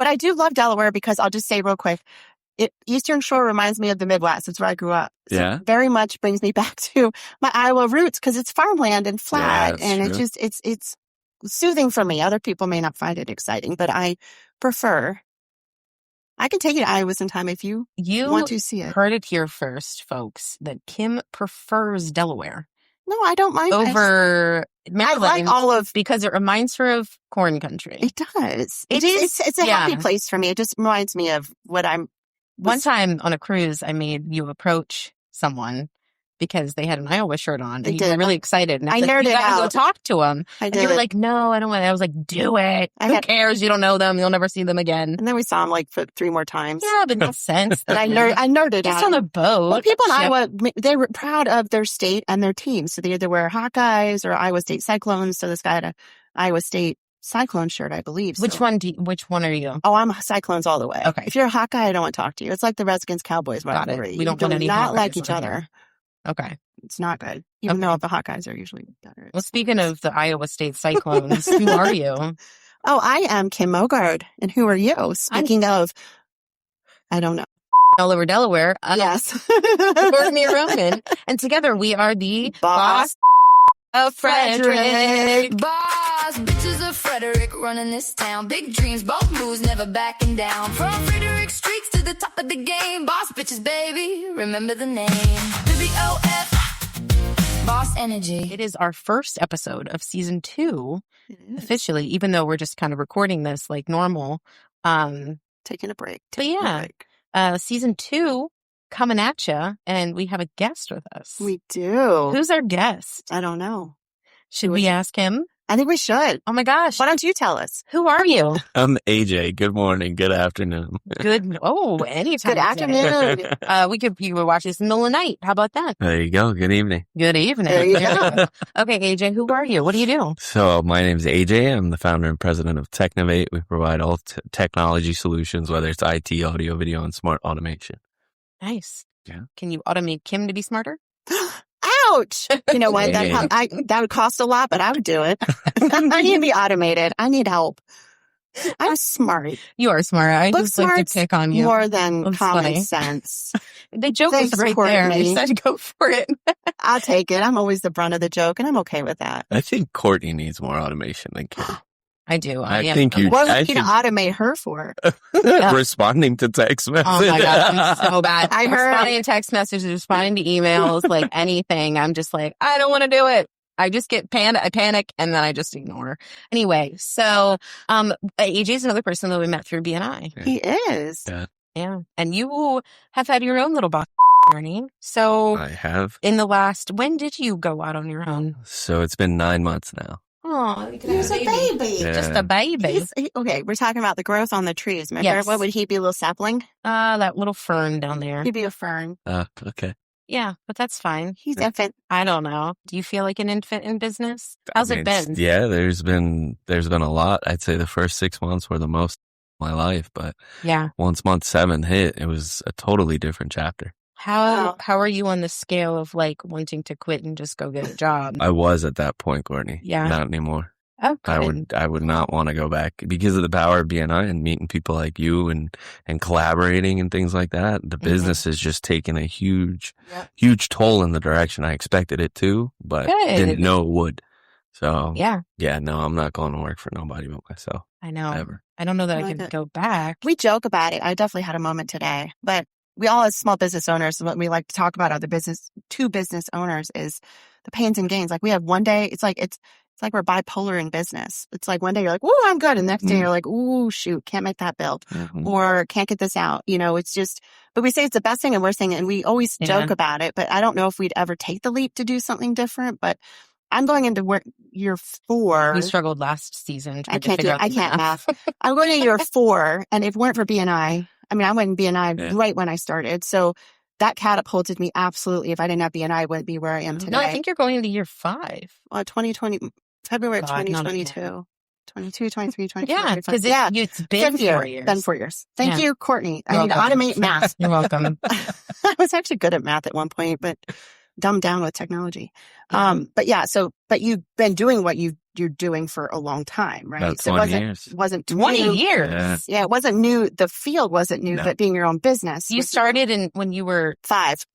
But I do love Delaware because I'll just say real quick, Eastern Shore reminds me of the Midwest. It's where I grew up. So it very much brings me back to my Iowa roots because it's farmland and flat. And true. it's soothing for me. Other people may not find it exciting, but I prefer. I can take you to Iowa sometime if you want to see it. Heard it here first, folks, that Kim prefers Delaware. No, I don't mind. Over Maryland. I like all of... Because it reminds her of corn country. It does. It's a happy place for me. It just reminds me of what I'm... One time on a cruise, I made you approach someone because they had an Iowa shirt on. And you were really excited. And I nerded you gotta out. go talk to them. I did. And you were like, no, I don't want to. I was like, do it. Who cares? You don't know them. You'll never see them again. And then we saw them like 3 more times. Yeah, but makes sense. But I nerded out. Just on a boat. Well, people in Iowa, they were proud of their state and their team. So they either wear Hawkeyes or Iowa State Cyclones. So this guy had a Iowa State Cyclone shirt, I believe. Which one are you? Oh, I'm Cyclones all the way. Okay. If you're a Hawkeye, I don't want to talk to you. It's like the Redskins Cowboys rivalry. We don't want any not Hawkeyes like each other. Okay. It's not good. Even though the Hawkeyes are usually better. Well, speaking of the Iowa State Cyclones, who are you? Oh, I am Kim Mogard. And who are you? Speaking of, I don't know. All over Delaware. Yes. Kourtney and Roman. And together we are the Boss of Frederick. Boss, bitches of Frederick running this town. Big dreams, bold moves, never backing down. From Frederick streets to the top of the game. Boss bitches, baby, remember the name. BBOF, Boss Energy. It is our first episode of season 2, officially, even though we're just kind of recording this like normal. Taking a break. Season 2 coming at you, and we have a guest with us. We do. Who's our guest? I don't know. Should we ask him? I think we should. Oh my gosh. Why don't you tell us? Who are you? I'm AJ. Good morning. Good afternoon. Anytime. Good afternoon. You could watch this in the middle of the night. How about that? There you go. Good evening. Good evening. There you go. Okay, AJ, who are you? What do you do? So my name is AJ. I'm the founder and president of Technovate. We provide all technology solutions, whether it's IT, audio, video, and smart automation. Nice. Yeah. Can you automate Kim to be smarter? Ouch! You know what? That would cost a lot, but I would do it. I need to be automated. I need help. I'm smart. You are smart. I Book just like to pick on you. More than That's common funny. sense. The joke Thanks, was right Kourtney. there. I said go for it. I'll take it. I'm always the brunt of the joke, and I'm okay with that. I think Kourtney needs more automation than Kim. I do. I think you. What would you automate her for? Responding to text messages. Oh my God, I'm so bad. I heard. Responding to text messages, responding to emails, like anything. I'm just like, I don't want to do it. I just get I panic, and then I just ignore. Anyway, so AJ is another person that we met through BNI. He is. Yeah. And you have had your own little boss journey. So I have. When did you go out on your own? So it's been 9 months now. Oh, He's a baby. Yeah. Just a baby. Okay, we're talking about the growth on the trees. Remember, Yes. what would he be? A little sapling? That little fern down there. He'd be a fern. Okay. Yeah, but that's fine. He's infant. I don't know. Do you feel like an infant in business? How's it been? Yeah, there's been a lot. I'd say the first 6 months were the most of my life, but once month 7 hit, it was a totally different chapter. How are you on the scale of like wanting to quit and just go get a job? I was at that point, Kourtney. Yeah. Not anymore. Okay. I would not want to go back because of the power of BNI and meeting people like you and collaborating and things like that. The business has just taken a huge toll in the direction I expected it to, but didn't know it would. So no, I'm not going to work for nobody but myself. I know. Ever. I don't know that I can go back. We joke about it. I definitely had a moment today, but we all as small business owners, what we like to talk about other business owners is the pains and gains. Like we have one day, it's like we're bipolar in business. It's like one day you're like, "Ooh, I'm good," and the next day you're like, "Ooh, shoot, can't make that bill, or can't get this out." You know, it's just. But we say it's the best thing and worst thing, and we always joke about it. But I don't know if we'd ever take the leap to do something different. But I'm going into year 4. We struggled last season. I can't math. I'm going into year 4, and if it weren't for BNI, I went in BNI right when I started, so. That catapulted me absolutely. If I didn't have BNI, I wouldn't be where I am today. No, I think you're going into year 5. Well, 2020, February 2022. 22, 23, 24. Yeah, because it's been 4 years. Been 4 years. Thank you, Kourtney. I need to automate math. You're welcome. I was actually good at math at one point, but dumbed down with technology. But you've been doing what you're doing for a long time, right? About So 20 years. wasn't 20 new. years. Yeah, it wasn't new. The field wasn't new, but being your own business. You started when you were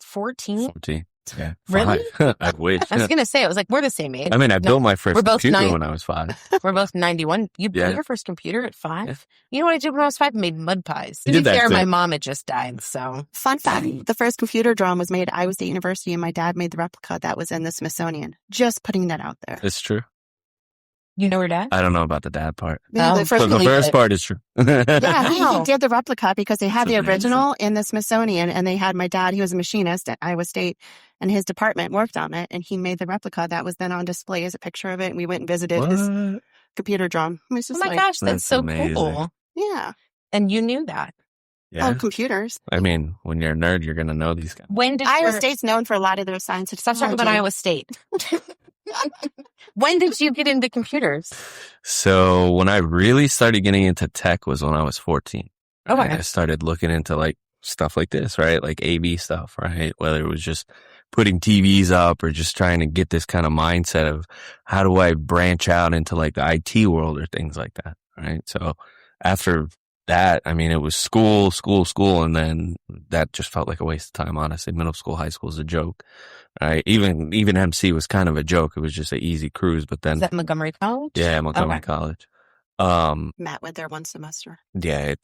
14? 14. Yeah. Really? 5. I wish. I was going to say, I was like, we're the same age. I mean, I built my first we're both computer when I was 5. We're both 91. You built your first computer at 5? Yeah. You know what I did when I was 5? I made mud pies. To You be did that fair, too. my mom had just died, so. Fun fact, the first computer drum was made at Iowa State University, and my dad made the replica that was in the Smithsonian. Just putting that out there. It's true. You know her dad? I don't know about the dad part. Yeah, Oh. the first But the first part is true. Yeah, he Wow. did the replica because they had That's the original in the Smithsonian, and they had my dad, he was a machinist at Iowa State, and his department worked on it, and he made the replica that was then on display as a picture of it, and we went and visited his What? computer drum. It was Oh just my like, gosh, that's That's so amazing. cool. yeah. And you knew that. Yeah. Oh, computers. I mean, when you're a nerd, you're going to know these guys. When did Iowa your- State's known for a lot of their science and Stop talking about technology. Iowa State. When did you get into computers? So when I really started getting into tech was when I was 14. Okay. Right? I started looking into like stuff like this, right? Like AV stuff, right? Whether it was just putting TVs up or just trying to get this kind of mindset of how do I branch out into like the IT world or things like that, right? So after that, I mean, it was school, and then that just felt like a waste of time, honestly. Middle school, high school is a joke. Right? Even MC was kind of a joke. It was just an easy cruise, but then Is that Montgomery College? yeah, Montgomery Okay. College. Matt went there one semester. Yeah,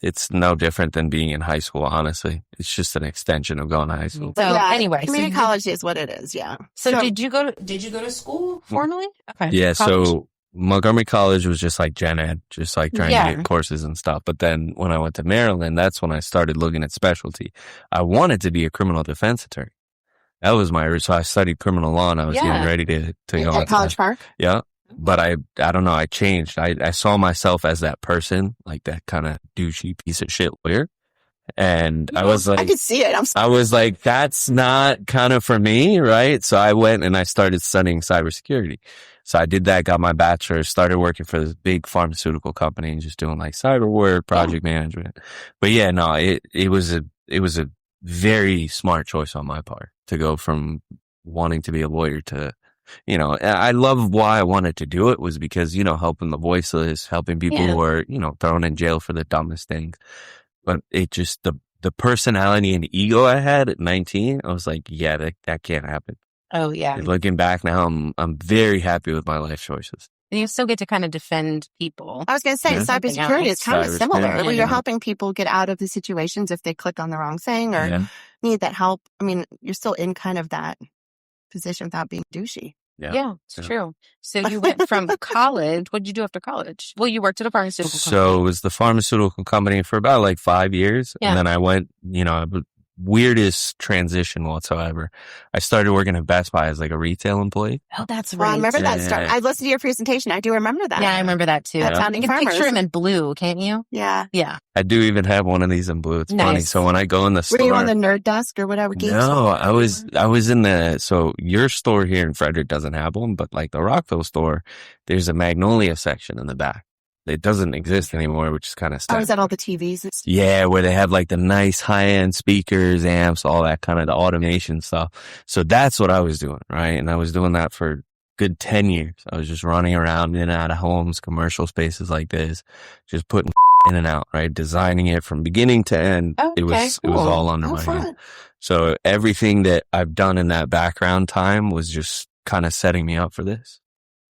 it's no different than being in high school, honestly. It's just an extension of going to high school. So yeah, anyway, community college is what it is, yeah. So did you go to school formally? Okay. Yeah, College? so Montgomery College was just like gen ed, just like trying Yeah. to get courses and stuff. But then when I went to Maryland, that's when I started looking at specialty. I wanted to be a criminal defense attorney. That was my route. So I studied criminal law and I was Yeah. getting ready to go At into College Park? Yeah. But I don't know. I changed. I saw myself as that person, like that kind of douchey piece of shit lawyer. And I was I like, could see it. I was like, that's not kind of for me, right? So I went and I started studying cybersecurity. So I did that, got my bachelor's, started working for this big pharmaceutical company and just doing like cyber work, project management. But yeah, no, it was a very smart choice on my part to go from wanting to be a lawyer to, you know, I love why I wanted to do it was because, you know, helping the voiceless, helping people who are, you know, thrown in jail for the dumbest things. But it just, the personality and ego I had at 19, I was like, yeah, that can't happen. Oh yeah. And looking back now, I'm very happy with my life choices. And you still get to kind of defend people. I was going to say, Yeah. cybersecurity is kind of similar. Cybersecurity, Where yeah. you're helping people get out of the situations if they click on the wrong thing or Yeah. need that help. I mean, you're still in kind of that position without being douchey. Yeah, it's Yeah. true. So you went from college. What did you do after college? Well, you worked at a pharmaceutical So company. it was the pharmaceutical company for about like 5 years. Yeah. And then I went, you know, weirdest transition whatsoever. I started working at Best Buy as like a retail employee. Oh, that's Well, I right. remember that Yeah. start. I listened to your presentation. I do remember that. Yeah, I remember that too. At You Founding can Farmers. picture him in blue, can't you? Yeah. Yeah. I do even have one of these in blue. It's funny. Nice. So when I go in the Were store, you on the nerd desk or whatever? Geek no, store? I was in the, so your store here in Frederick doesn't have one, but like the Rockville store, there's a Magnolia section in the back. It doesn't exist anymore, which is kind of Oh, sad. is that all the TVs? And stuff? Yeah, where they have like the nice high-end speakers, amps, all that kind of the automation stuff. So that's what I was doing, right? And I was doing that for a good 10 years. I was just running around in and out of homes, commercial spaces like this, just putting in and out, right? Designing it from beginning to end. Oh, It okay, was cool. all under Oh, my fun. hand. So everything that I've done in that background time was just kind of setting me up for this,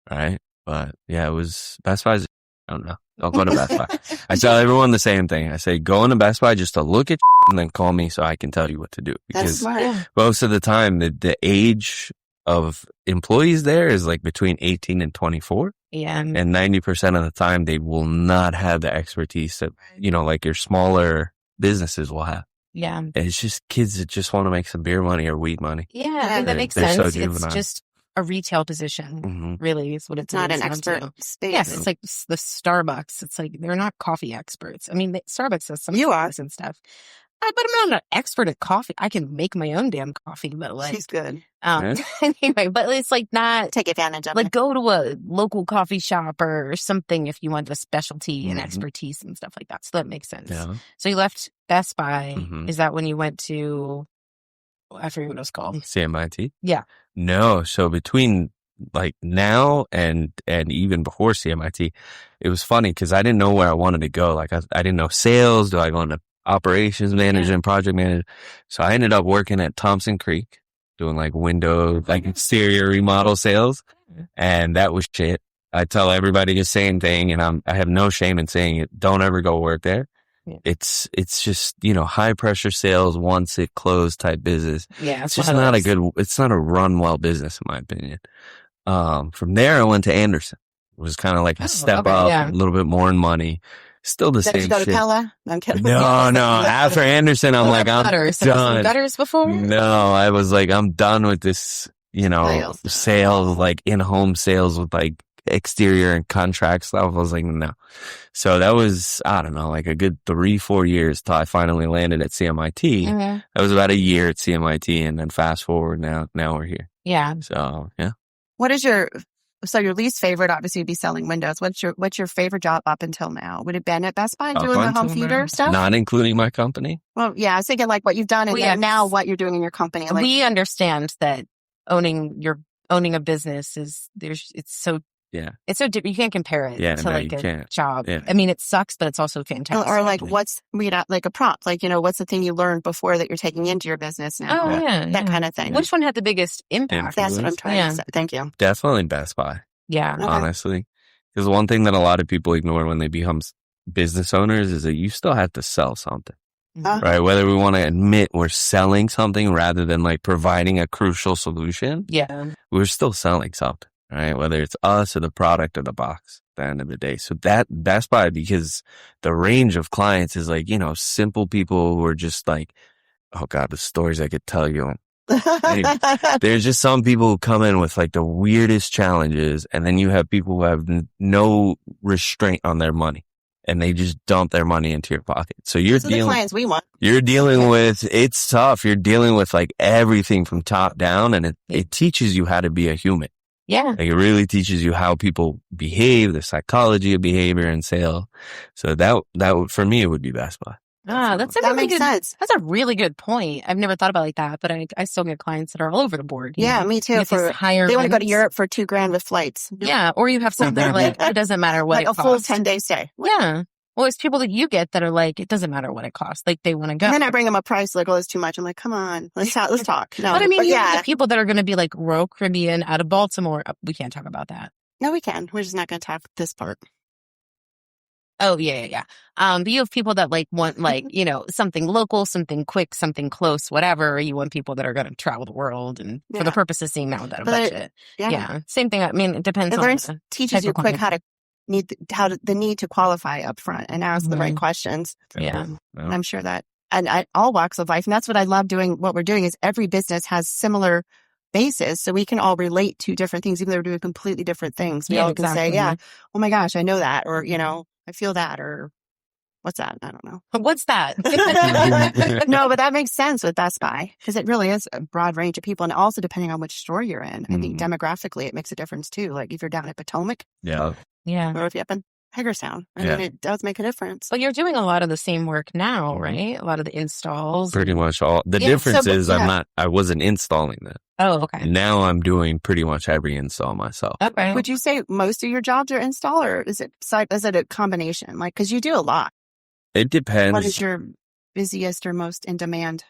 right? But yeah, it was Best Buy's. I don't know. I'll go to Best Buy. I tell everyone the same thing. I say, go into Best Buy just to look at and then call me so I can tell you what to do. That's Because smart. Yeah. most of the time, the age of employees there is like between 18 and 24. Yeah. And 90% of the time, they will not have the expertise that, you know, like your smaller businesses will have. Yeah. And it's just kids that just want to make some beer money or weed money. Yeah. I think that makes They're so sense. It's juvenile. just a retail position, Hmm. really, is what It's not an boils down expert to. space. Yes, it's like the Starbucks. It's like they're not coffee experts. I mean, Starbucks has some You are. coffees and stuff. But I'm not an expert at coffee. I can make my own damn coffee, but like, She's good. anyway, but it's like not Take advantage of like it. go to a local coffee shop or something if you want a specialty and Mhm. expertise and stuff like that. So that makes sense. Yeah. So you left Best Buy. Mhm. Is that when you went to I forget what it was called. CMIT? Yeah. No. So between like now and even before CMIT, it was funny because I didn't know where I wanted to go. Like I didn't know sales. Do I go into operations manager and project manager? So I ended up working at Thompson Creek doing like window, like exterior remodel sales. And that was shit. I tell everybody the same thing, and I have no shame in saying it. Don't ever go work there. Yeah. It's just, high pressure sales once it closed type business. Yeah. It's just not it's not a run well business in my opinion. From there I went to Anderson. It was kind of like a step up, a little bit more in money. Still the same shit. Did you go to Pella? No, I'm kidding. No. After Anderson, I'm like, I'm done. Gutters before? No, I was like, I'm done with this, sales, like in-home sales with like exterior and contract stuff. I was like, no. So that was, I don't know, like a good 3-4 years till I finally landed at CMIT. Mm-hmm. That was about a year at CMIT, and then fast forward now we're here. Yeah. So, yeah. What is your least favorite obviously would be selling windows. What's your favorite job up until now? Would it been at Best Buy doing the home theater stuff? Not including my company? Well, yeah, I was thinking like what you've done and then now what you're doing in your company. Like, we understand that owning a business it's so different. You can't compare it to like a job. Yeah. I mean, it sucks, but it's also fantastic. Or like like a prompt, like, what's the thing you learned before that you're taking into your business now? Oh, that kind of thing. Which one had the biggest impact? That's what I'm trying to say. Thank you. Definitely Best Buy. Yeah. Okay. Honestly. Because one thing that a lot of people ignore when they become business owners is that you still have to sell something. Right? Whether we want to admit we're selling something rather than like providing a crucial solution. Yeah. We're still selling something. Right? Whether it's us or the product or the box at the end of the day. So that Best Buy, because the range of clients is like, simple people who are just like, oh God, the stories I could tell you. There's just some people who come in with like the weirdest challenges, and then you have people who have no restraint on their money and they just dump their money into your pocket. So the clients we want. You're dealing with, it's tough. You're dealing with like everything from top down, and it teaches you how to be a human. Yeah. Like it really teaches you how people behave, the psychology of behavior and sale. So that for me, it would be Best Buy. That makes sense. That's a really good point. I've never thought about it like that, but I still get clients that are all over the board. Yeah, me too. They want to go to Europe for $2,000 with flights. Yeah. Or you have something like, it doesn't matter what like it costs. A full 10-day stay. Yeah. Well, it's people that you get that are like, it doesn't matter what it costs. Like they want to go. And then I bring them a price like, oh, it's too much. I'm like, come on, let's talk. No, but I mean, the people that are going to be like Royal Caribbean out of Baltimore, we can't talk about that. No, we can. We're just not going to talk this part. Oh, yeah. But you have people that like want like, something local, something quick, something close, whatever. You want people that are going to travel the world and for the purpose of seeing that without a budget. Same thing. I mean, it depends on teaches you quick the need to qualify up front and ask the right questions. Yeah. And I'm sure that, and all walks of life. And that's what I love doing. What we're doing is every business has similar basis. So we can all relate to different things, even though we're doing completely different things. We all can say, oh my gosh, I know that. Or, I feel that. Or what's that? I don't know. What's that? No, but that makes sense with Best Buy because it really is a broad range of people. And also depending on which store you're in, I think demographically it makes a difference too. Like if you're down at Potomac. Yeah. Yeah. Or if you're up in Hagerstown. I mean, it does make a difference. But you're doing a lot of the same work now, right? A lot of the installs. Pretty much all. The difference is I wasn't installing that. Oh, okay. Now I'm doing pretty much every install myself. Okay. Would you say most of your jobs are install or is it a combination? Like, cause you do a lot. It depends. What is your busiest or most in demand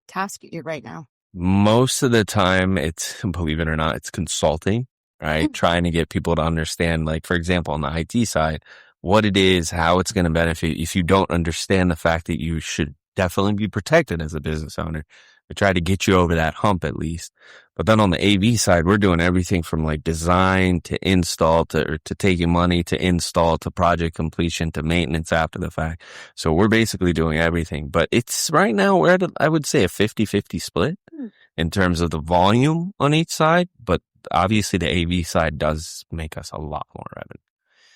task right now? Most of the time it's, believe it or not, it's consulting. Right? Trying to get people to understand, like, for example, on the IT side, what it is, how it's going to benefit. If you don't understand the fact that you should definitely be protected as a business owner, we try to get you over that hump at least. But then on the AV side, we're doing everything from like design to install to taking money to install to project completion to maintenance after the fact. So we're basically doing everything. But it's right now we're at, I would say, a 50-50 split in terms of the volume on each side. But obviously the AV side does make us a lot more revenue.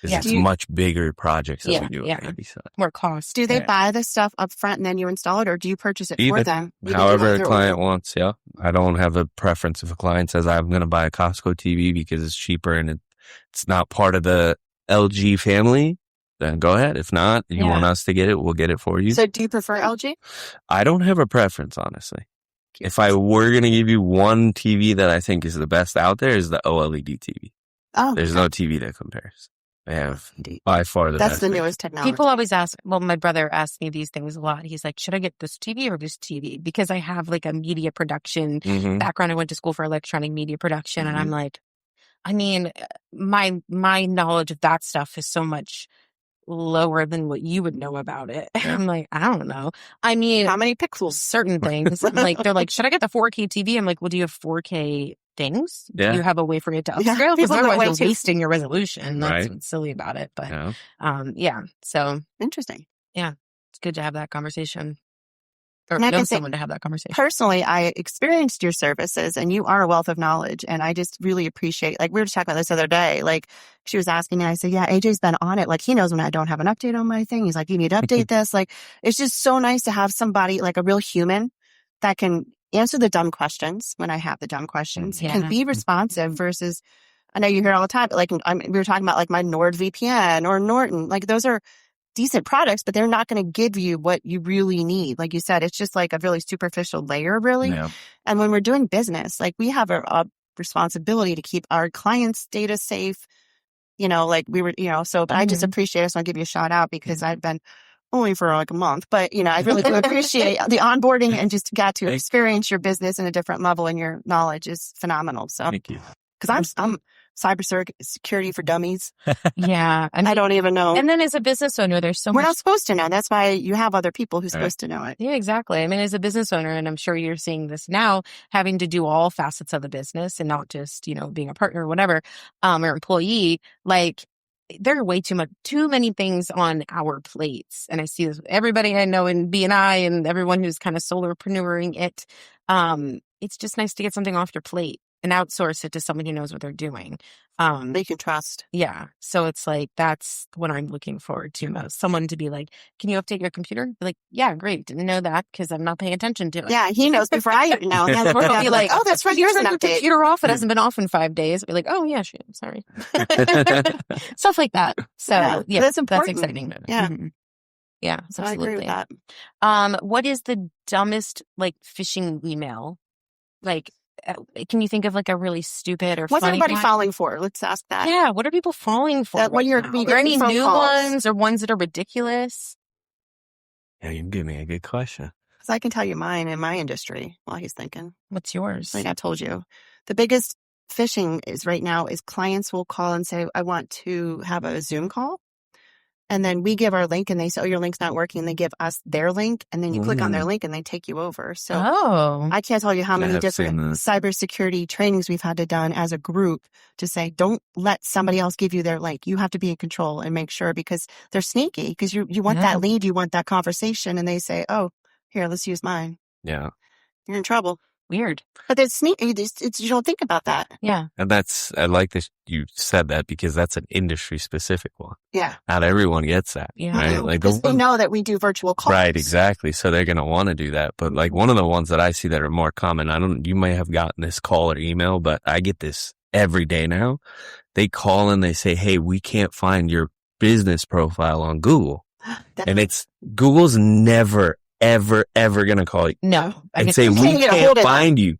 Because it's much bigger projects that we do on the AV side. More cost. Do they buy the stuff up front and then you install it or do you purchase it for them? However a client wants, I don't have a preference. If a client says I'm going to buy a Costco TV because it's cheaper and it's not part of the LG family, then go ahead. If not, you want us to get it, we'll get it for you. So do you prefer LG? I don't have a preference, honestly. if I were going to give you one TV that I think is the best out there, is the OLED TV. Oh, there's no TV that compares. They have by far the That's best. the newest technology. People always ask, well, my brother asks me these things a lot. He's like, should I get this TV or this TV? Because I have like a media production background. I went to school for electronic media production. And I'm like, I mean, my knowledge of that stuff is so much lower than what you would know about it. I'm like, I don't know. I mean, how many pixels? Certain things. I'm like, they're like, should I get the 4K TV? I'm like, well, do you have 4K things? Yeah. Do you have a way for it to upscale? Because otherwise you're wasting your resolution. That's what's silly about it. But so interesting. Yeah, it's good to have that conversation. Or And I know can say, someone to have that conversation. personally, I experienced your services and you are a wealth of knowledge. And I just really appreciate, like we were just talking about this the other day, like she was asking me, I said, yeah, AJ's been on it. Like he knows when I don't have an update on my thing. He's like, you need to update this. Like, it's just so nice to have somebody like a real human that can answer the dumb questions when I have the dumb questions, can be responsive versus, I know you hear it all the time, but like we were talking about like my NordVPN or Norton, like those are decent products, but they're not going to give you what you really need. Like you said, it's just like a really superficial layer, really. Yeah. And when we're doing business, like we have a responsibility to keep our clients' data safe, like we were, so, but I just appreciate it. So I'll give you a shout out because I've been only for like a month, but I really do appreciate the onboarding and just got to experience your business in a different level, and your knowledge is phenomenal. So thank you. Because I'm cybersecurity for dummies. Yeah. I don't even know. And then as a business owner, there's so much. We're not supposed to know. That's why you have other people who's supposed to know it. Yeah, exactly. I mean, as a business owner, and I'm sure you're seeing this now, having to do all facets of the business and not just, being a partner or whatever, or employee, like there are way too many things on our plates. And I see this with everybody I know in B&I and everyone who's kind of solopreneuring it. It's just nice to get something off your plate and outsource it to someone who knows what they're doing. They can trust. Yeah. So it's like, that's what I'm looking forward to most. Someone to be like, can you update your computer? Be like, yeah, great. Didn't know that because I'm not paying attention to it. Yeah, he knows before I even know. Yeah, we'll be like, oh, that's right. Here's an your update. Computer off. It hasn't been off in 5 days. Be like, oh yeah, shoot, I'm sorry. Stuff like that. So yeah, that's important. That's exciting. Yeah. Mm-hmm. Yeah, so absolutely. I agree with that. What is the dumbest phishing email? Can you think of a really stupid or what's funny everybody one? falling for? Let's ask that. Yeah, what are people falling for? Are there any new ones or ones that are ridiculous? Yeah, you give me a good question. Because I can tell you mine in my industry while he's thinking. What's yours? Like I told you, the biggest phishing is right now is clients will call and say, I want to have a Zoom call. And then we give our link and they say, oh, your link's not working. And they give us their link. And then you click on their link and they take you over. So I can't tell you how many different cybersecurity trainings we've had to done as a group to say, don't let somebody else give you their link. You have to be in control and make sure, because they're sneaky, because you want that lead, you want that conversation. And they say, oh, here, let's use mine. Yeah. You're in trouble. Weird. But it's sneaky. You don't think about that. Yeah. And I like this. You said that because that's an industry specific one. Yeah. Not everyone gets that. Yeah. Right? Because they know that we do virtual calls. Right. Exactly. So they're going to want to do that. But one of the ones that I see that are more common, you may have gotten this call or email, but I get this every day now. They call and they say, hey, we can't find your business profile on Google. And Google's never, ever going to call you. No. And say, we can't find you.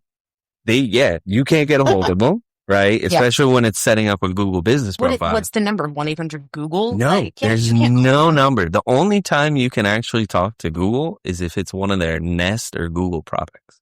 You can't get a hold of them, right? Especially when it's setting up a Google business profile. What's the number? 1-800-GOOGLE? No, there's no number. The only time you can actually talk to Google is if it's one of their Nest or Google products.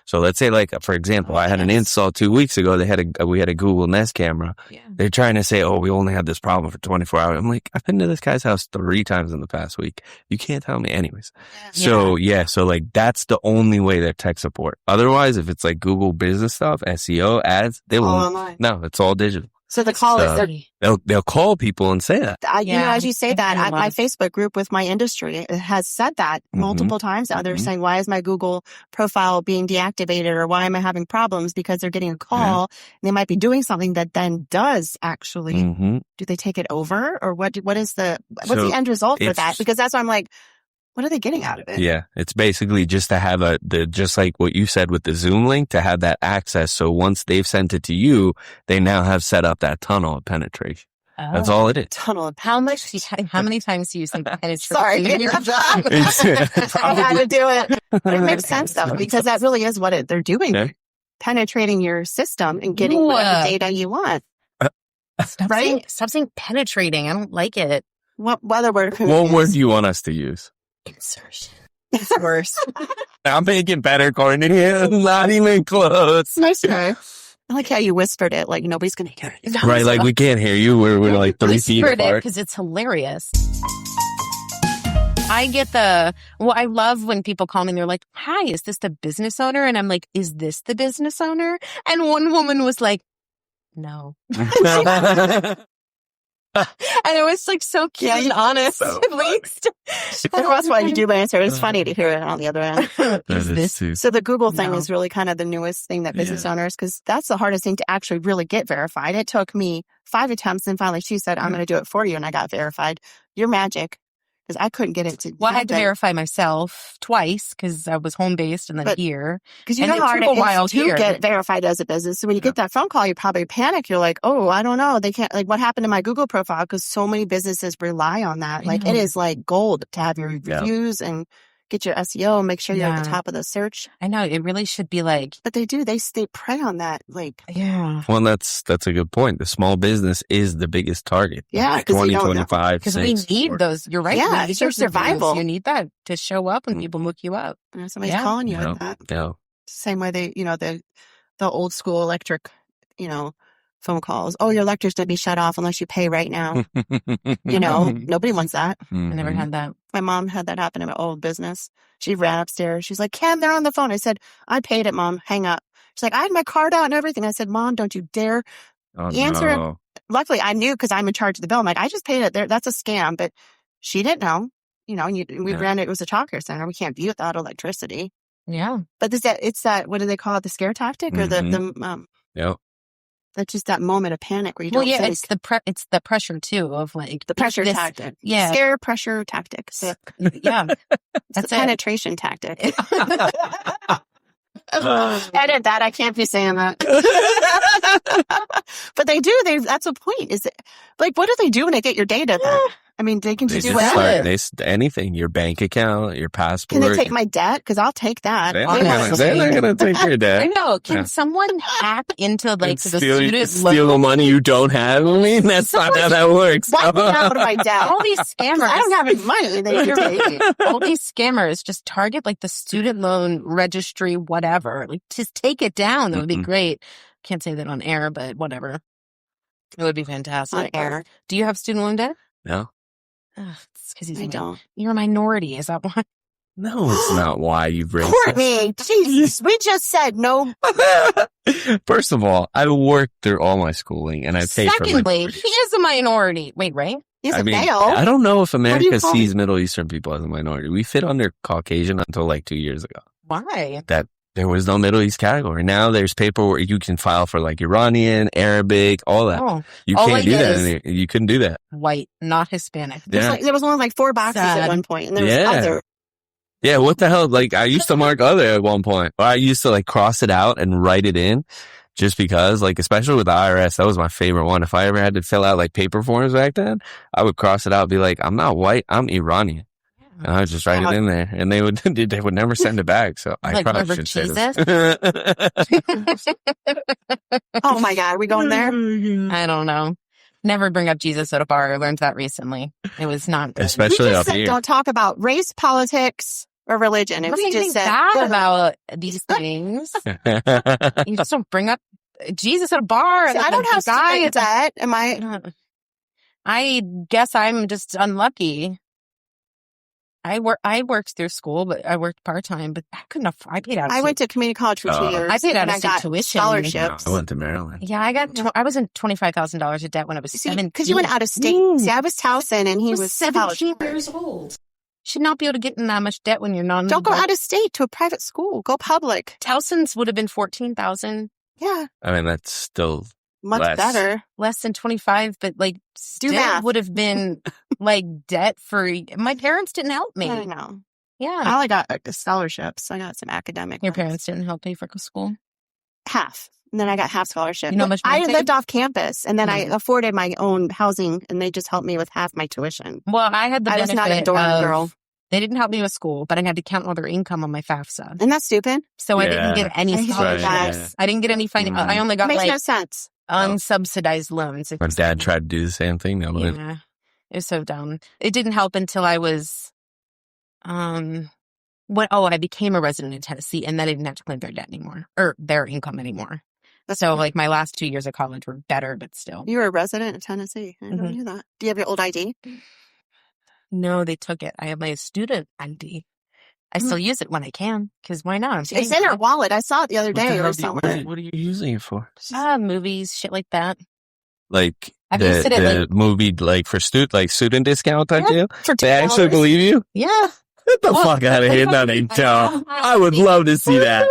So let's say, for example, I had an install 2 weeks ago. We had a Google Nest camera. Yeah. They're trying to say, oh, we only had this problem for 24 hours. I'm like, I've been to this guy's house 3 times in the past week. You can't tell me anyways. Yeah. So that's the only way they're tech support. Otherwise, if it's Google business stuff, SEO, ads, they won't. No, it's all digital. So the call is they'll call people and say that. As you say that, my Facebook group with my industry has said that multiple times. They're saying, why is my Google profile being deactivated, or why am I having problems? Because they're getting a call and they might be doing something that then does actually. Do they take it over, or what's the end result for that? Because that's why I'm like, what are they getting out of it? Yeah, it's basically just to have just like what you said with the Zoom link, to have that access. So once they've sent it to you, they now have set up that tunnel of penetration. That's all it is. Tunnel. How many times do you say penetrate? Sorry. I had to do it. But it makes sense though, because that really is what they're doing. Yeah. Penetrating your system and getting whatever data you want. Stop saying penetrating. I don't like it. What other word? What word do you want us to use? Insertion. It's worse. I'm making better, Kourtney. Not even close. Nice try. I like how you whispered it, like nobody's going to hear it. Right, like we can't hear you. We're like 3 feet apart. Because it's hilarious. I love when people call me and they're like, hi, is this the business owner? And I'm like, is this the business owner? And one woman was like, no. And it was like so cute and honest, at least. That's why you do answer. It's funny to hear it on the other end. So the Google thing is really kind of the newest thing that business owners, because that's the hardest thing to actually really get verified. It took me 5 attempts, and finally she said, I'm going to do it for you, and I got verified. You're magic. Because I couldn't get it to. Well, I had to verify myself twice because I was home based and then here. Because you know how hard it is to get verified as a business. So when you get that phone call, you probably panic. You're like, oh, I don't know. They can't, like, what happened to my Google profile? Because so many businesses rely on that. Like, it is like gold to have your reviews and get your SEO, make sure you're at the top of the search. I know, it really should be like. But they do. They prey on that. Like, well, that's a good point. The small business is the biggest target. Yeah. Like 2025. Because we need those. You're right. Yeah. It's your survival. You need that to show up when people look you up. And somebody's calling you with that. Yeah. Same way the old school electric, phone calls. Oh, your electric's going to be shut off unless you pay right now. Nobody wants that. I never had that. My mom had that happen in my old business. She ran upstairs. She's like, Kim, they're on the phone. I said, I paid it, Mom. Hang up. She's like, I had my card out and everything. I said, Mom, don't you dare answer it. Luckily, I knew because I'm in charge of the bill. I'm like, I just paid it. That's a scam. But she didn't know. We ran it. It was a childcare center. We can't view it without electricity. Yeah. But it's that, what do they call it? The scare tactic or that's just that moment of panic where you don't think. It's the pressure too of like the pressure tactic. Yeah. Scare pressure tactics. Yeah. That's the penetration tactic. Edit that. I can't be saying that. But they do. That's a point. Is it like, what do they do when they get your data then? I mean, they can just do whatever. Anything. Your bank account, your passport. Can they take my debt? Because I'll take that. They're not going to take your debt. I know. Can someone hack into the student loan? Steal the money you don't have? I mean, that's not how that works. Wipe me out of my debt. All these scammers. I don't have any money. All these scammers just target like the student loan registry, whatever. Like, just take it down. That would be great. Can't say that on air, but whatever. It would be fantastic. On air. Do you have student loan debt? No. It's because I don't. You're a minority. Is that why? No, it's not why you've raised Kourtney, Jesus, we just said no. First of all, I worked through all my schooling and I paid for my Secondly, he is a minority. Wait, right? He's a male. I don't know if America sees Middle Eastern people as a minority. We fit under Caucasian until like 2 years ago. Why? That there was no Middle East category. Now there's paperwork you can file for like Iranian, Arabic, all that. Oh. You can't do that. You couldn't do that. White, not Hispanic. Yeah. There was only like 4 boxes at one point, and there was other. Yeah, what the hell? Like, I used to mark other at one point. Or I used to like cross it out and write it in just because, like, especially with the IRS, that was my favorite one. If I ever had to fill out like paper forms back then, I would cross it out and be like, I'm not white, I'm Iranian. And I would just write it in there, and they would never send it back. So I probably should say this. Oh my God, are we going there? I don't know. Never bring up Jesus at a bar. I learned that recently. It was not good. Especially up here. Don't talk about race, politics, or religion. What do you think bad about these things? You just don't bring up Jesus at a bar. See, I don't have that. Am I? I guess I'm just unlucky. I worked through school, but I worked part-time, but I couldn't afford, I paid out. I went to community college for 2 years. I paid out of tuition. Scholarships. I went to Maryland. Yeah, I was in $25,000 of debt when I was 17. Because you went out of state. See, I was Towson and he was 17 years old. Should not be able to get in that much debt when you're non. Don't go out of state to a private school. Go public. Towson's would have been $14,000. Yeah. I mean, that's still much better. Less than 25, but like still would have been like debt free. My parents didn't help me. I know. Yeah. I only got scholarships. I got some academic. Your parents didn't help pay for school? half. And then I got half scholarship. You know how much I mine lived saved? off campus, and then I afforded my own housing, and they just helped me with half my tuition. Well, I had the I was benefit not a dorm of, girl. they didn't help me with school, but I had to count all their income on my FAFSA. Isn't that stupid? So I didn't get any I hate scholarships. that. I didn't get any I only It got makes like no sense. unsubsidized loans. My dad tried to do the same thing. No, Yeah. It was so dumb. It didn't help until I was, I became a resident in Tennessee, and then I didn't have to claim their debt anymore, or their income anymore. So like my last 2 years of college were better, but still. You were a resident in Tennessee. I don't know that. Do you have your old ID? No, they took it. I have my student ID. I still use it when I can, because why not? It's in her wallet. I saw it the other day or somewhere. What are you using it for? Movies, shit like that. Like I've used it at, the like- movie, like for student discount type deal? For They actually $2. believe you? Yeah. Get the Well, fuck out of here. No, they don't. I would love to see that.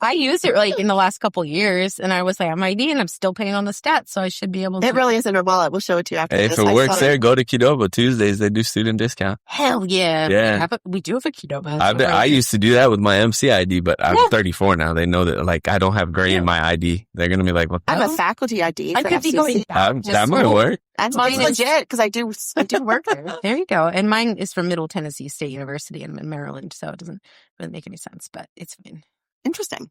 I used it like in the last couple years, and I was like, I'm ID, and I'm still paying on the stats, so I should be able to. It really is in her wallet. We'll show it to you after Hey, this. if it I works saw there, go to Qdoba. Tuesdays, they do student discount. Hell yeah. Yeah. We do have a Qdoba. I used to do that with my MC ID, but I'm 34 now. They know that, like, I don't have gray in my ID. They're going to be like, what the I have hell? a faculty ID. I for could be FCC. going back. That might work. That's Mine is- legit because I do work there. There you go. And mine is from Middle Tennessee State University, and I'm in Maryland, so it doesn't really make any sense, but it's fine. Interesting.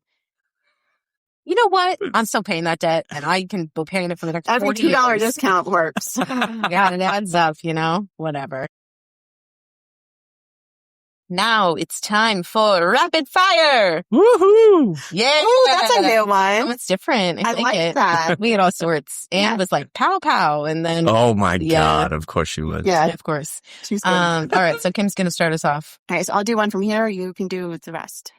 You know what? I'm still paying that debt, and I can be paying it for the next Every 40 $2 years. discount works. God, it adds up, whatever. Now it's time for rapid fire. Woohoo! Yeah. Oh, that's a new Oh, one. it's different. I like it. that. We had all sorts. And it was like pow pow. And then, Oh my Yeah. God. Of course she was. Yeah. of course. She's good. All right. So Kim's going to start us off. All right, so I'll do one from here. You can do the rest.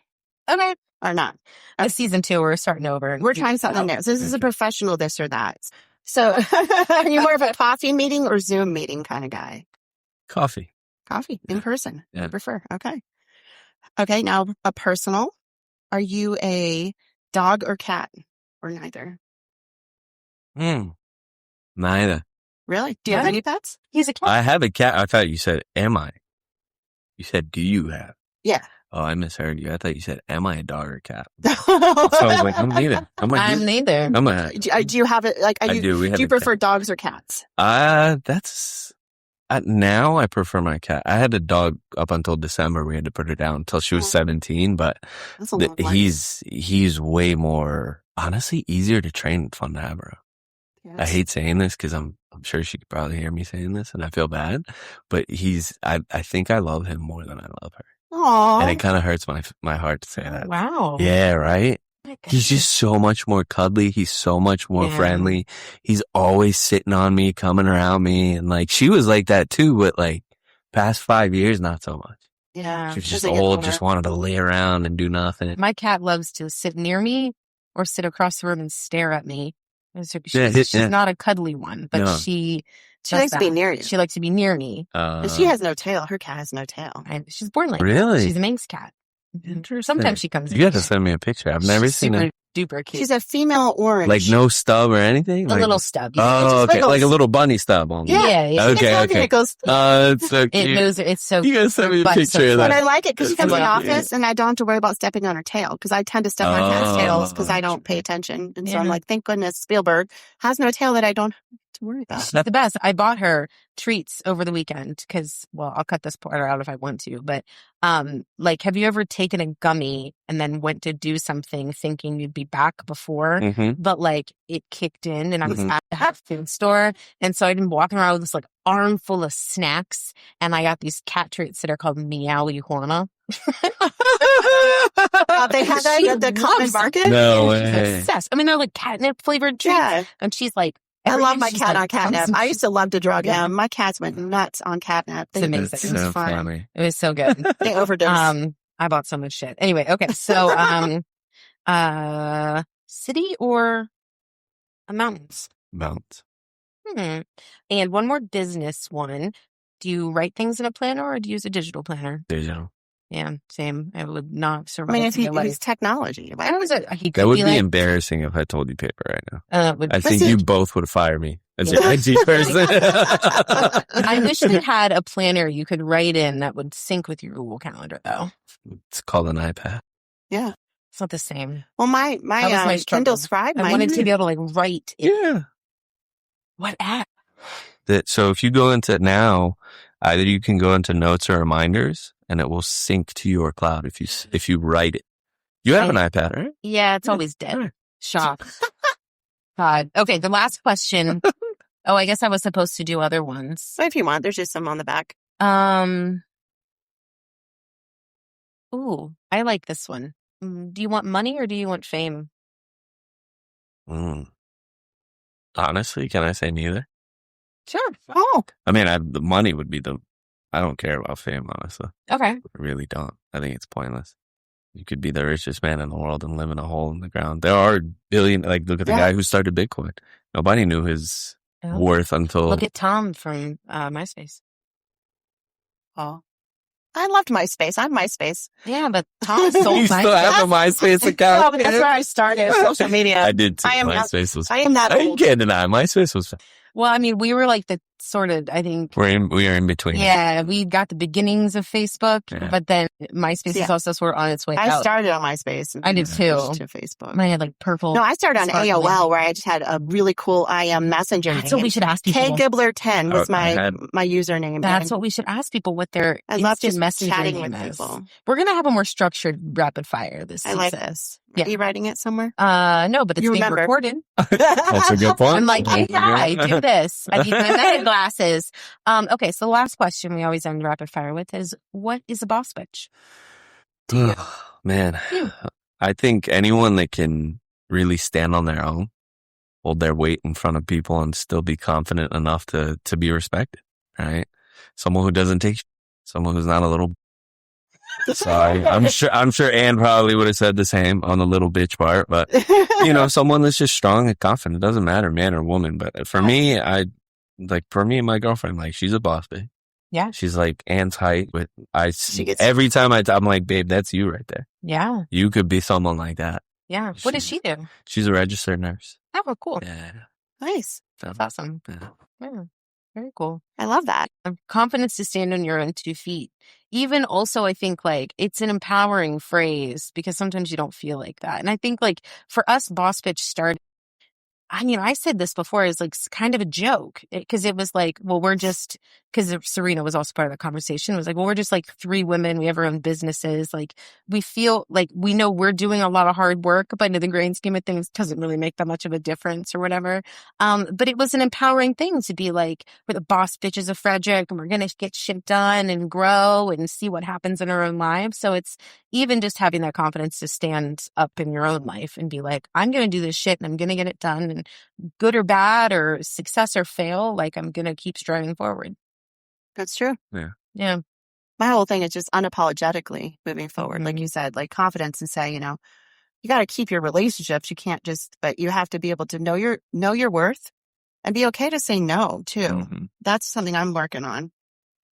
Okay. Or not. It's season 2. We're starting over. We're trying something new. So this is a professional this or that. So are you more of a coffee meeting or Zoom meeting kind of guy? Coffee. Coffee in person. Yeah. I prefer. Okay. Okay. Now a personal. Are you a dog or cat or neither? Neither. Really? Do you have Yeah. any pets? He's a cat. I have a cat. I thought you said, am I? You said, do you have? Yeah. Oh, I misheard you. I thought you said, am I a dog or a cat? So I was like, I'm neither. I'm neither. I'm a, Do you have it? Like, I do. We have do you a prefer dogs or cats? that's, now I prefer my cat. I had a dog up until December. We had to put her down until she was 17, but That's a long one. he's way more, honestly, easier to train and fun to have, bro. I Yes. hate saying this because I'm sure she could probably hear me saying this and I feel bad, but I think I love him more than I love her. Aw. And it kind of hurts my heart to say that. Wow. Yeah, right? My He's just so much more cuddly. He's so much more Yeah. friendly. He's always sitting on me, coming around me. And like, she was like that too, but like past 5 years, not so much. Yeah. She was As just they get old, older. just wanted to lay around and do nothing. My cat loves to sit near me or sit across the room and stare at me. And so Yeah, she's yeah. not a cuddly one, but No. she She does likes to be that. near you. She likes to be near me. And she has no tail. Her cat has no tail. And she's born like that. Really? She's a Manx cat. Interesting. Sometimes she comes in. You got to send me a picture. I've never She's seen super it. duper cute. She's a female orange. Like no stub or anything? a Like, little stub. oh, It's okay. just Like a little bunny stub on Yeah. yeah. Okay, It's okay. It goes. It's so It cute. moves. It's so. You gotta send me a But picture so of But that. I like it because she comes in the That's so office and I don't have to worry about stepping on her tail because I tend to step on cats' tails because I don't pay attention. And so I'm Yeah. like, thank goodness Spielberg has no tail that I don't have to worry about. She's the best. I bought her treats over the weekend because, well, I'll cut this part out if I want to. But, like, have you ever taken a gummy and then went to do something thinking you'd be back before, Mm-hmm. but like it kicked in and I was Mhm. at the health food store, and so I'd been walking around with this like armful of snacks, and I got these cat treats that are called Meowie Juana. They have that at the common loves market. No She's way. obsessed. I mean, they're like catnip flavored treats, Yeah. and she's like, I love everything my she's cat like, on catnip. comes- I used to love to drug Yeah. him. My cats went nuts on catnip. It's They, amazing. That's It was so fun. funny. It was so good. They overdosed. I bought so much shit. Anyway, okay. So, city or mountains? Bounce. And one more business one. Do you write things in a planner or do you use a digital planner? Digital. Yeah, same. I would not I survive. mean, if my life. he's technology. I don't know. He could That would be be like, embarrassing if I told you paper right now. would- I think you both would fire me as an Yeah. IT person. I wish it had a planner you could write in that would sync with your Google Calendar, though. It's called an iPad. Yeah. It's not the same. Well, my That was my struggle. Kindle Scribe. I wanted to be able to like write it. Yeah. What app? So if you go into it now, either you can go into notes or reminders and it will sync to your cloud if you write it. You have an iPad, right? Yeah, it's always dead. Shock. God. Okay, the last question. Oh, I guess I was supposed to do other ones. So if you want, there's just some on the back. Ooh, I like this one. Do you want money or do you want fame? Honestly, can I say neither? Sure. Oh, I mean, the money would be I don't care about fame, honestly. Okay. I really don't. I think it's pointless. You could be the richest man in the world and live in a hole in the ground. There are look at the guy who started Bitcoin. Nobody knew his worth until... Look at Tom from MySpace. Oh. I loved MySpace. I'm MySpace. Yeah, but Tom sold You still have a MySpace account? No, but that's where I started social media. I did too. I am that I old. can't deny. MySpace was... Well, I mean, we were like the sort of, I think... We are in between. Yeah, we got the beginnings of Facebook, but then MySpace is also sort of on its way out. I started on MySpace. And I did too. To Facebook. And I had like purple... No, I started on AOL where I just had a really cool IM messenger That's name. what we should ask people. KGibbler10 was my username. That's what we should ask people what their I love just messenger chatting name with is. people. We're going to have a more structured rapid fire this I like season. this. Yeah. Are you writing it somewhere? No, but it's You being remember. recorded. That's a good point. I'm like, hey, I do this. I need my meta glasses. Okay, so the last question we always end rapid fire with is, what is a boss bitch? Man, I think anyone that can really stand on their own, hold their weight in front of people and still be confident enough to be respected, right? Someone who doesn't take, someone who's not a little... Sorry, I'm sure Ann probably would have said the same on the little bitch part, but someone that's just strong and confident. It doesn't matter, man or woman. But for me, for me and my girlfriend, like, she's a boss, babe. Yeah. She's like Ann's height, but every time I'm like, babe, that's you right there. Yeah. You could be someone like that. Yeah. What does she do? She's a registered nurse. Oh, cool. Yeah. Nice. That's awesome. Yeah. Very cool. I love that. Confidence to stand on your own 2 feet. Even also, I think like it's an empowering phrase because sometimes you don't feel like that. And I think like for us, Boss Bitch started, I mean, I said this before as like kind of a joke because it was like, well, we're just, because Serena was also part of the conversation. It was like, well, we're just like 3 women. We have our own businesses. Like we feel like we know we're doing a lot of hard work, but in the grand scheme of things, doesn't really make that much of a difference or whatever. But it was an empowering thing to be like, we're the boss bitches of Frederick and we're going to get shit done and grow and see what happens in our own lives. So it's even just having that confidence to stand up in your own life and be like, I'm going to do this shit and I'm going to get it done. And good or bad or success or fail, like I'm going to keep striving forward. That's true. Yeah. My whole thing is just unapologetically moving forward. Like you said, like confidence and say, you got to keep your relationships. You can't but you have to be able to know your worth and be okay to say no too. Mm-hmm. That's something I'm working on.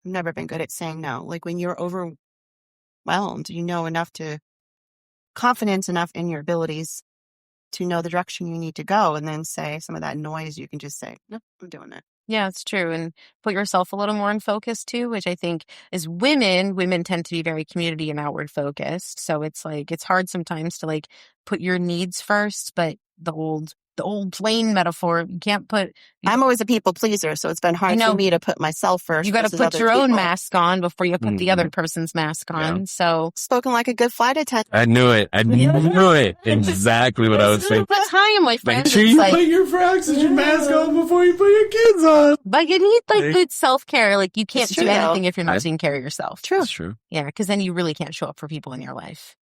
I've never been good at saying no. Like when you're overwhelmed, confidence enough in your abilities to know the direction you need to go and then say some of that noise, you can just say, no, I'm doing it. Yeah, it's true. And put yourself a little more in focus too, which I think as women tend to be very community and outward focused. So it's like, it's hard sometimes to like put your needs first, but the old plane metaphor, you can't put... I'm always a people pleaser, so it's been hard for me to put myself first. You got to put your own mask on before you put the other person's mask on. Yeah. So... Spoken like a good flight attendant. I knew it. Exactly what I was thinking. But time, my friend. Make sure you put your oxygen mask on before you put your kids on. But you need like good self-care. Like you can't do anything if you're not taking care of yourself. True. That's true. Yeah, because then you really can't show up for people in your life.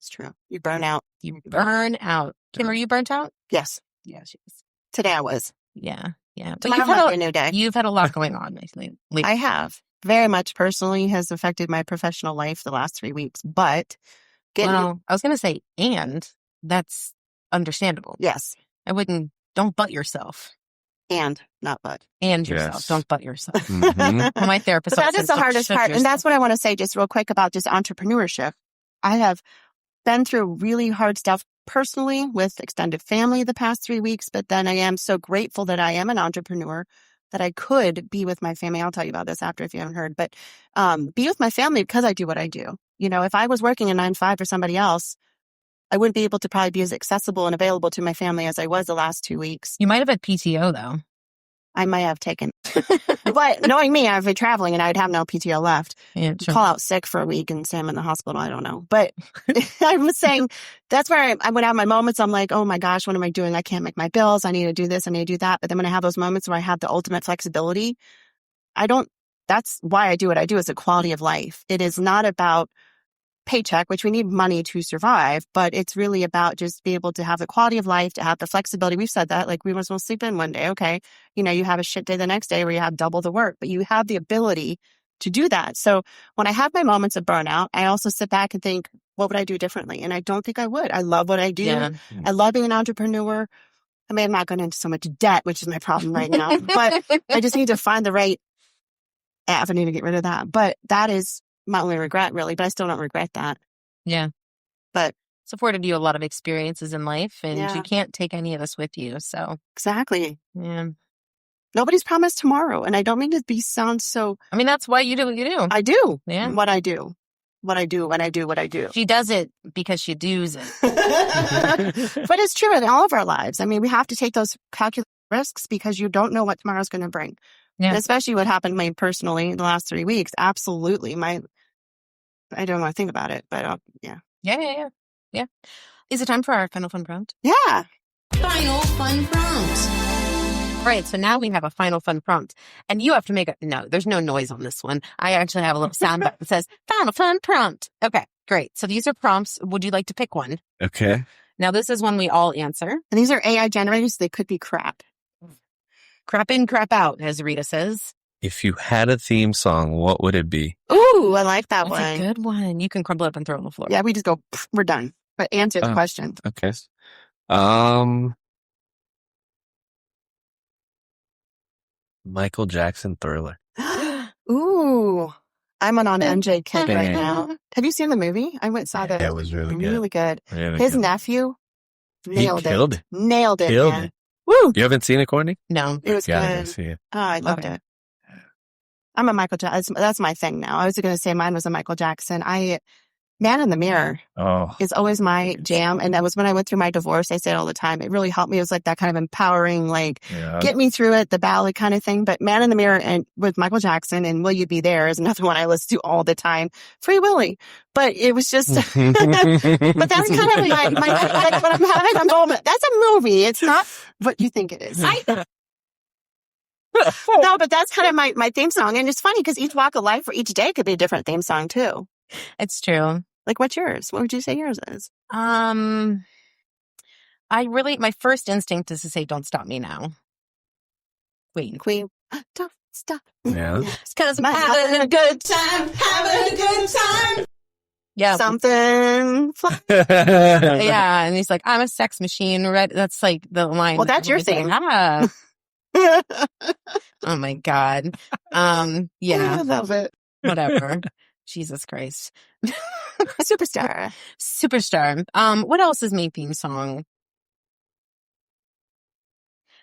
It's true. You burn out. Kim, are you burnt out? Yes. Yeah, she is. Today I was. Yeah. But Tomorrow might be a new day. You've had a lot going on lately. I have. Very much personally has affected my professional life the last 3 weeks. But I was going to say, and that's understandable. Yes. Don't butt yourself. And, not but. And yourself. Yes. Don't butt yourself. Mm-hmm. My therapist. But that is the hardest part. And that's what I want to say just real quick about just entrepreneurship. I have been through really hard stuff personally with extended family the past 3 weeks, but then I am so grateful that I am an entrepreneur that I could be with my family. I'll tell you about this after if you haven't heard, but be with my family because I do what I do. If I was working a 9-to-5 for somebody else, I wouldn't be able to probably be as accessible and available to my family as I was the last 2 weeks. You might have had PTO though. I might have taken. But knowing me, I'd be traveling and I'd have no PTO left. Yeah, sure. Call out sick for a week and say I'm in the hospital. I don't know. But I was saying that's where I would have my moments. I'm like, oh my gosh, what am I doing? I can't make my bills. I need to do this. I need to do that. But then when I have those moments where I have the ultimate flexibility, that's why I do what I do. It's a quality of life. It is not about paycheck, which we need money to survive, but it's really about just be able to have the quality of life, to have the flexibility. We've said that, like we must sleep in one day. Okay. You have a shit day the next day where you have double the work, but you have the ability to do that. So when I have my moments of burnout, I also sit back and think, what would I do differently? And I don't think I would. I love what I do. Yeah. I love being an entrepreneur. I mean, I'm not going into so much debt, which is my problem right now, but I just need to find the right avenue to get rid of that. But that is my only regret, really, but I still don't regret that. Yeah. But it's afforded you a lot of experiences in life, and Yeah. you can't take any of this with you. So, exactly. yeah. Nobody's promised tomorrow. And I don't mean to sound so. I mean, that's why you do what you do. I do. Yeah. What I do. What I do when I do what I do. She does it because she does it. But it's true in all of our lives. I mean, we have to take those calculated risks because you don't know what tomorrow's going to bring. Yeah. And especially what happened to me personally in the last 3 weeks. Absolutely. I don't want to think about it, but yeah. Yeah. Is it time for our final fun prompt? Yeah. Final fun prompt. All right, so now we have a final fun prompt, and you have to make no, there's no noise on this one. I actually have a little sound button that says final fun prompt. Okay, great. So these are prompts. Would you like to pick one? Okay. Now this is one we all answer. And these are AI generated, so they could be crap. Crap in, crap out, as Rita says. If you had a theme song, what would it be? Ooh, I like that That's one. a good one. You can crumble it up and throw it on the floor. Yeah, we just go, we're done. But answer the question. Okay. Michael Jackson Thriller. Ooh, I'm on MJ kick right Dang. now. Have you seen the movie? I went and saw that. Yeah, it was really good. Really good. Really His good. nephew nailed He killed it. Nailed it, Killed man. it. Woo! You haven't seen it, Kourtney? No. It was Gotta go good. see it. Oh, I loved Okay. it. I'm a Michael Jackson. That's my thing now. I was going to say mine was a Michael Jackson. Man in the Mirror Oh, is always my jam. And that was when I went through my divorce. I say it all the time. It really helped me. It was like that kind of empowering, like yeah. get me through it, the ballad kind of thing. But Man in the Mirror and with Michael Jackson and Will You Be There is another one I listen to all the time. Free Willy. But it was just, but that's kind of my like when I'm having a moment. That's a movie. It's not what you think it is. No, but that's kind of my theme song. And it's funny because each walk of life for each day could be a different theme song too. It's true. Like what's yours? What would you say yours is? My first instinct is to say, "Don't stop me now." Wait. Queen. Don't stop. Yeah. It's because I'm having a good time. Yeah. Something. Yeah. And he's like, I'm a sex machine. Right? That's like the line. Well, that's your thing. Oh my God. Yeah. I love it. Whatever. Jesus Christ. Superstar. What else is my theme song?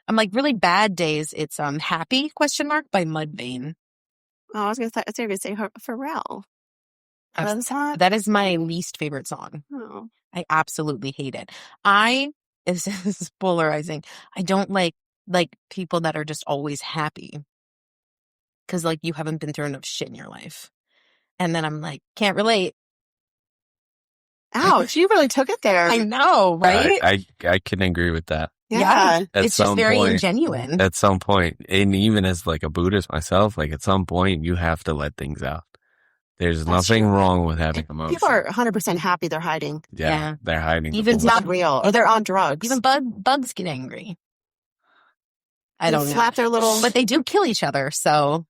I'm like really bad days. It's Happy ? By Mudvayne. Oh, I was going to say Pharrell. That is my least favorite song. Oh. I absolutely hate it. This is polarizing. I don't like people that are just always happy. Cause like you haven't been through enough shit in your life. And then I'm like, can't relate. Ouch, you really took it there. I know, right? I can agree with that. Yeah. It's just very ingenuine. At some point, and even as like a Buddhist myself, like at some point you have to let things out. There's nothing wrong with having emotion. People are 100% happy they're hiding. Yeah. They're hiding. Even It's not real. Or they're on drugs. Even bugs get angry. I don't know. Slap their little... But they do kill each other, so...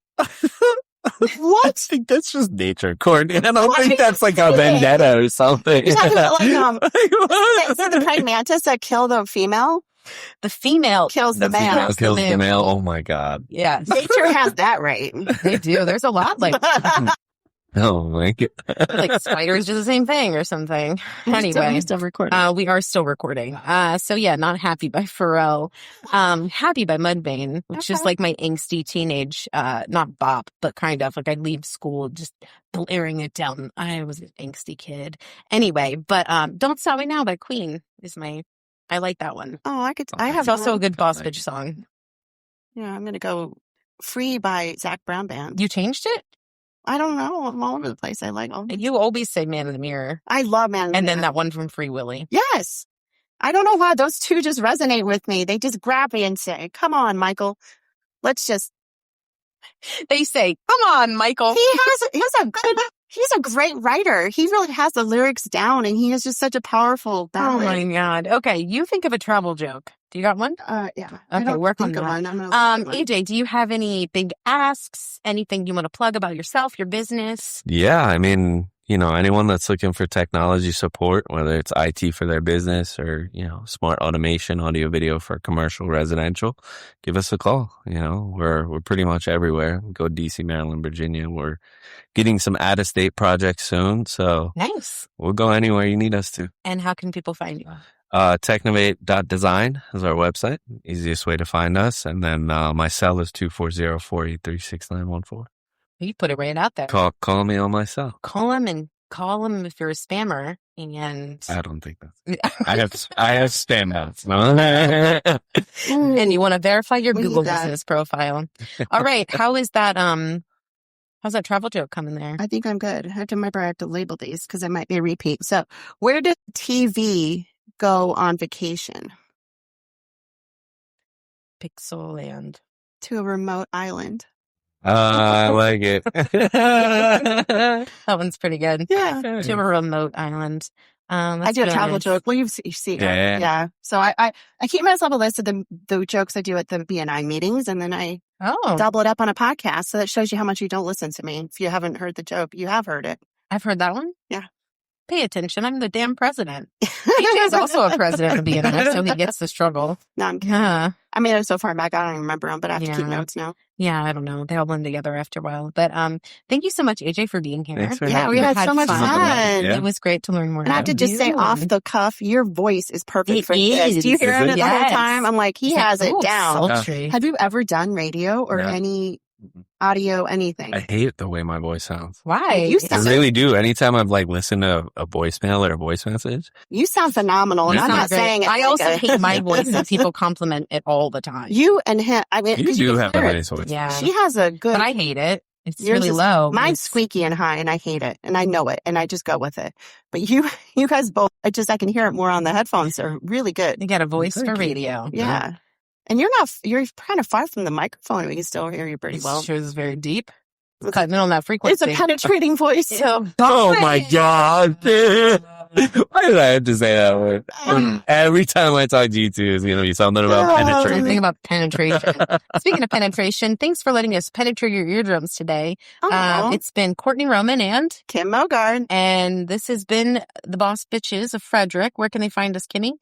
What? I think that's just nature, Kourtney. I don't think that's like a vendetta or something. You're talking about is it the praying mantis that kill the female? The female kills the male. Female kills the male. Oh my God. Yes. Nature has that right. They do. There's a lot like that. Oh, thank you. Like spiders do the same thing or something. Anyway, You're still recording. we are still recording. So yeah, Not Happy by Pharrell. Happy by Mudvayne, which is like my angsty teenage, not bop, but kind of like I'd leave school just blaring it down. I was an angsty kid. Anyway, but Don't Stop Me Now by Queen is I like that one. Oh, I have It's also a good boss bitch song. Yeah, I'm going to go Free by Zach Brown Band. You changed it? I don't know. I'm all over the place. I like all. You always say Man in the Mirror. I love Man in the Mirror. And then that one from Free Willy. Yes. I don't know why those two just resonate with me. They just grab me and say, come on, Michael. Let's just. They say, come on, Michael. He's a great writer. He really has the lyrics down and he has just such a powerful ballad. Oh my God. Okay. You think of a travel joke. Do you got one? Yeah. Okay, work on that. AJ, do you have any big asks? Anything you want to plug about yourself, your business? Yeah, I mean, anyone that's looking for technology support, whether it's IT for their business or, smart automation, audio, video for commercial, residential, give us a call. We're pretty much everywhere. We go DC, Maryland, Virginia. We're getting some out-of-state projects soon. So nice. We'll go anywhere you need us to. And how can people find you? Technovate.Design is our website. Easiest way to find us. And then my cell is 240-483-6914. You put it right out there. Call me on my cell. Call him if you're a spammer. And I don't think that's. I have spam ads. And you want to verify your Google business profile. All right. How is that? How's that travel joke coming there? I think I'm good. I have to remember I have to label these because it might be a repeat. So, where did TV go on vacation? Pixelland. To a remote island. I like it. That one's pretty good. Yeah. To a remote island. I do a travel joke. Well, you see. Yeah. So I keep myself a list of the jokes I do at the BNI meetings, and then I double it up on a podcast. So that shows you how much you don't listen to me. If you haven't heard the joke, you have heard it. I've heard that one. Yeah. Pay attention. I'm the damn president. AJ is also a president of BNI, so he gets the struggle. No, I'm kidding. I made it so far back, I don't even remember them, but I have to keep notes now. Yeah, I don't know. They all blend together after a while. But thank you so much, AJ, for being here. Thanks for we had so much fun. It was great to learn more. And I have to just say off the cuff, your voice is perfect for this. Do you hear it the whole time? I'm like, he has it down. Sultry. Have you ever done radio or any audio, anything? I hate the way my voice sounds. Why? I really do. Anytime I've listened to a voicemail or a voice message. You sound phenomenal. And I'm not saying it. I also hate my voice and people compliment it all the time. You and him. I mean, you do have a nice voice. Yeah. She has a good. But I hate it. It's really low. Mine's squeaky and high and I hate it. And I know it. And I just go with it. But you guys both, I can hear it more on the headphones. They're really good. You got a voice for radio. Yeah. And you're kind of far from the microphone. We can still hear you pretty well. It shows very deep. It's cutting in on that frequency. It's a penetrating voice. Oh my God. Why did I have to say that word? Every time I talk to you two, it's going to be something about penetration. Something about penetration. Speaking of penetration, thanks for letting us penetrate your eardrums today. It's been Kourtney Roman and Kim Mogard. And this has been the Boss Bitches of Frederick. Where can they find us, Kimmy?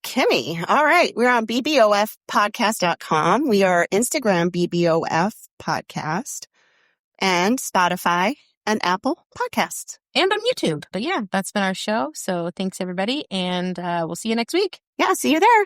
Kimmy. All right. We're on bbofpodcast.com. We are Instagram BBOF Podcast and Spotify and Apple Podcasts. And on YouTube. But yeah, that's been our show. So thanks, everybody. And we'll see you next week. Yeah, see you there.